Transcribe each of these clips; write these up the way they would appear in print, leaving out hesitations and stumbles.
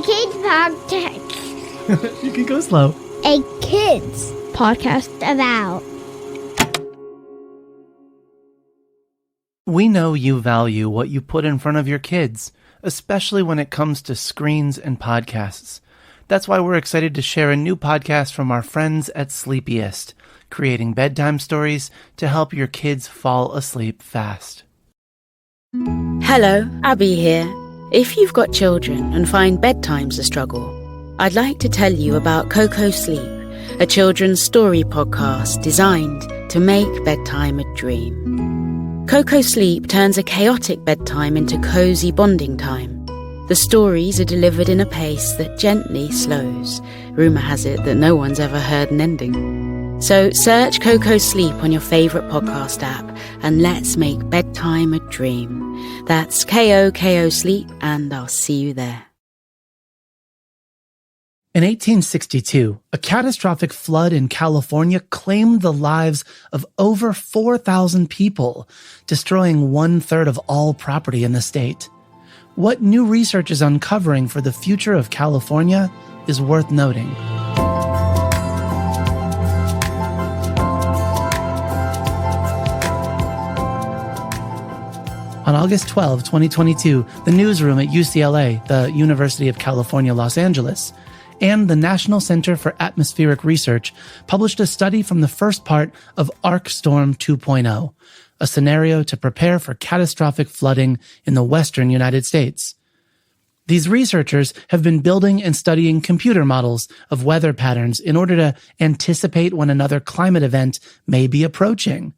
kids podcast. You can go slow. A kids podcast about. We know you value what you put in front of your kids, especially when it comes to screens and podcasts. That's why we're excited to share a new podcast from our friends at Sleepiest, creating bedtime stories to help your kids fall asleep fast. Hello, Abby here. If you've got children and find bedtime's a struggle, I'd like to tell you about Coco Sleep, a children's story podcast designed to make bedtime a dream. Coco Sleep turns a chaotic bedtime into cozy bonding time. The stories are delivered in a pace that gently slows. Rumour has it that no one's ever heard an ending. So search Coco Sleep on your favourite podcast app and let's make bedtime a dream. That's KOKO Sleep, and I'll see you there. In 1862, a catastrophic flood in California claimed the lives of over 4,000 people, destroying 1/3 of all property in the state. What new research is uncovering for the future of California is worth noting. On August 12, 2022, the newsroom at UCLA, the University of California, Los Angeles, and the National Center for Atmospheric Research published a study from the first part of Arc Storm 2.0, a scenario to prepare for catastrophic flooding in the western United States. These researchers have been building and studying computer models of weather patterns in order to anticipate when another climate event may be approaching.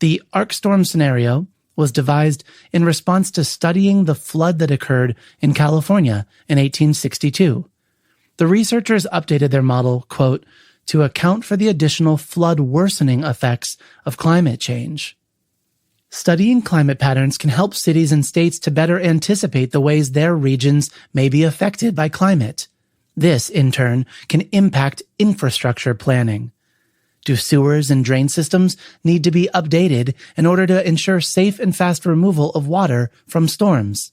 The Arc Storm scenario was devised in response to studying the flood that occurred in California in 1862. The researchers updated their model, quote, to account for the additional flood worsening effects of climate change. Studying climate patterns can help cities and states to better anticipate the ways their regions may be affected by climate. This, in turn, can impact infrastructure planning. Do sewers and drain systems need to be updated in order to ensure safe and fast removal of water from storms?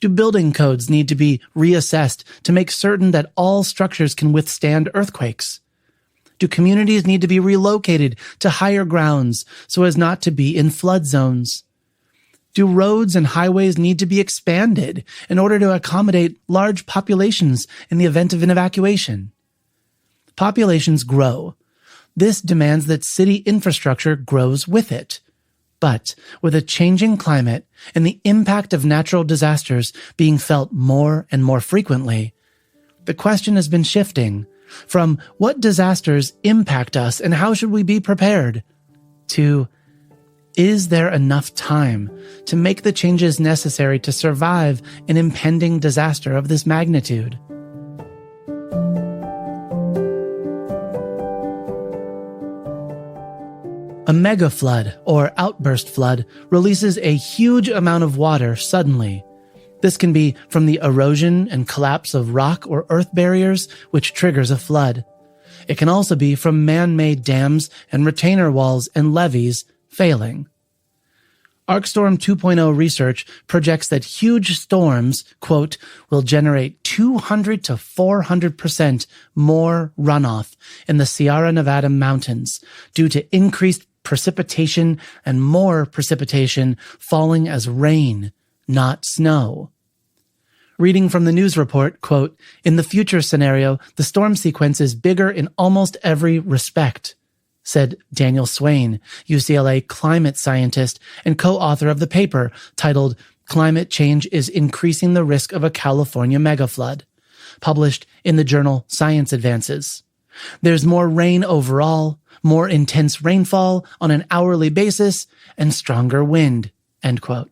Do building codes need to be reassessed to make certain that all structures can withstand earthquakes? Do communities need to be relocated to higher grounds so as not to be in flood zones? Do roads and highways need to be expanded in order to accommodate large populations in the event of an evacuation? Populations grow. This demands that city infrastructure grows with it. But with a changing climate and the impact of natural disasters being felt more and more frequently, the question has been shifting from what disasters impact us and how should we be prepared to is there enough time to make the changes necessary to survive an impending disaster of this magnitude? A mega flood, or outburst flood, releases a huge amount of water suddenly. This can be from the erosion and collapse of rock or earth barriers, which triggers a flood. It can also be from man-made dams and retainer walls and levees failing. ArcStorm 2.0 research projects that huge storms, quote, will generate 200 to 400% more runoff in the Sierra Nevada mountains due to increased precipitation and more precipitation falling as rain, not snow. Reading from the news report, quote, in the future scenario, the storm sequence is bigger in almost every respect, said Daniel Swain, UCLA climate scientist and co-author of the paper titled Climate Change is Increasing the Risk of a California Megaflood, published in the journal Science Advances. There's more rain overall, more intense rainfall on an hourly basis, and stronger wind, end quote.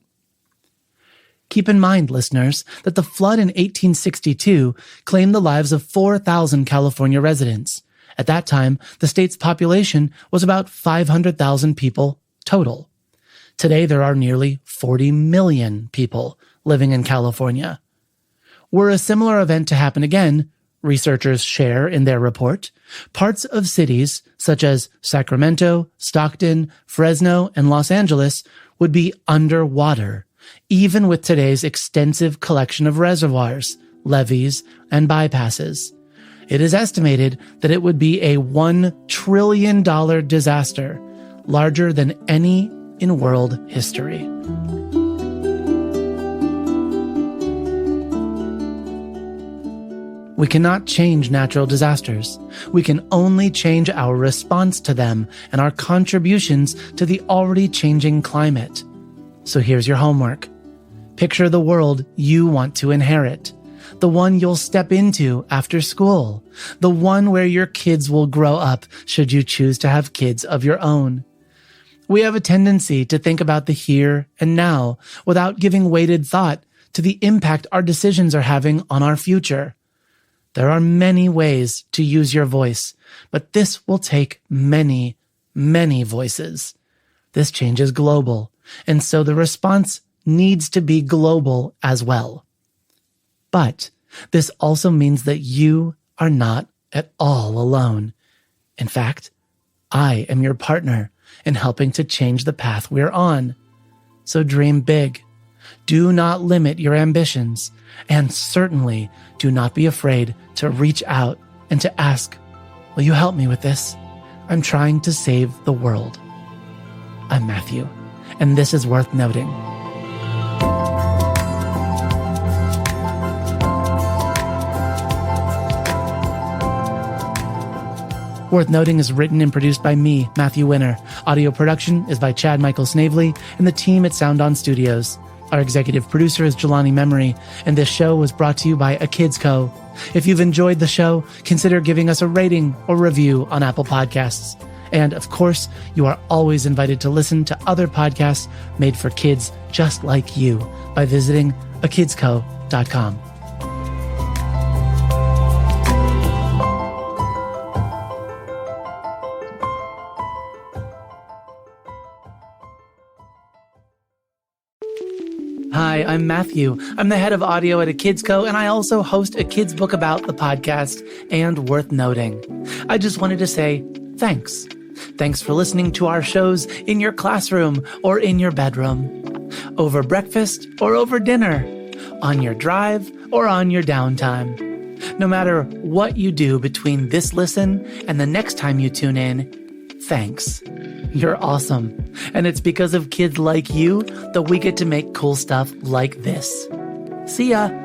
Keep in mind, listeners, that the flood in 1862 claimed the lives of 4,000 California residents. At that time, the state's population was about 500,000 people total. Today, there are nearly 40 million people living in California. Were a similar event to happen again, researchers share in their report, parts of cities such as Sacramento, Stockton, Fresno, and Los Angeles would be underwater, even with today's extensive collection of reservoirs, levees, and bypasses. It is estimated that it would be a $1 trillion disaster, larger than any in world history. We cannot change natural disasters. We can only change our response to them and our contributions to the already changing climate. So here's your homework. Picture the world you want to inherit, the one you'll step into after school, the one where your kids will grow up should you choose to have kids of your own. We have a tendency to think about the here and now without giving weighted thought to the impact our decisions are having on our future. There are many ways to use your voice, but this will take many, many voices. This change is global, and so the response needs to be global as well. But this also means that you are not at all alone. In fact, I am your partner in helping to change the path we're on. So dream big. Do not limit your ambitions, and certainly do not be afraid to reach out and to ask, will you help me with this? I'm trying to save the world. I'm Matthew, and this is Worth Noting. Worth Noting is written and produced by me, Matthew Winner. Audio production is by Chad Michael Snavely and the team at Sound On Studios. Our executive producer is Jelani Memory, and this show was brought to you by A Kids Co. If you've enjoyed the show, consider giving us a rating or review on Apple Podcasts. And of course, you are always invited to listen to other podcasts made for kids just like you by visiting akidsco.com. Hi, I'm Matthew. I'm the head of audio at A Kids Co, and I also host a kids book about the podcast and Worth Noting. I just wanted to say thanks. Thanks for listening to our shows in your classroom or in your bedroom, over breakfast or over dinner, on your drive or on your downtime. No matter what you do between this listen and the next time you tune in, thanks. You're awesome. And it's because of kids like you that we get to make cool stuff like this. See ya.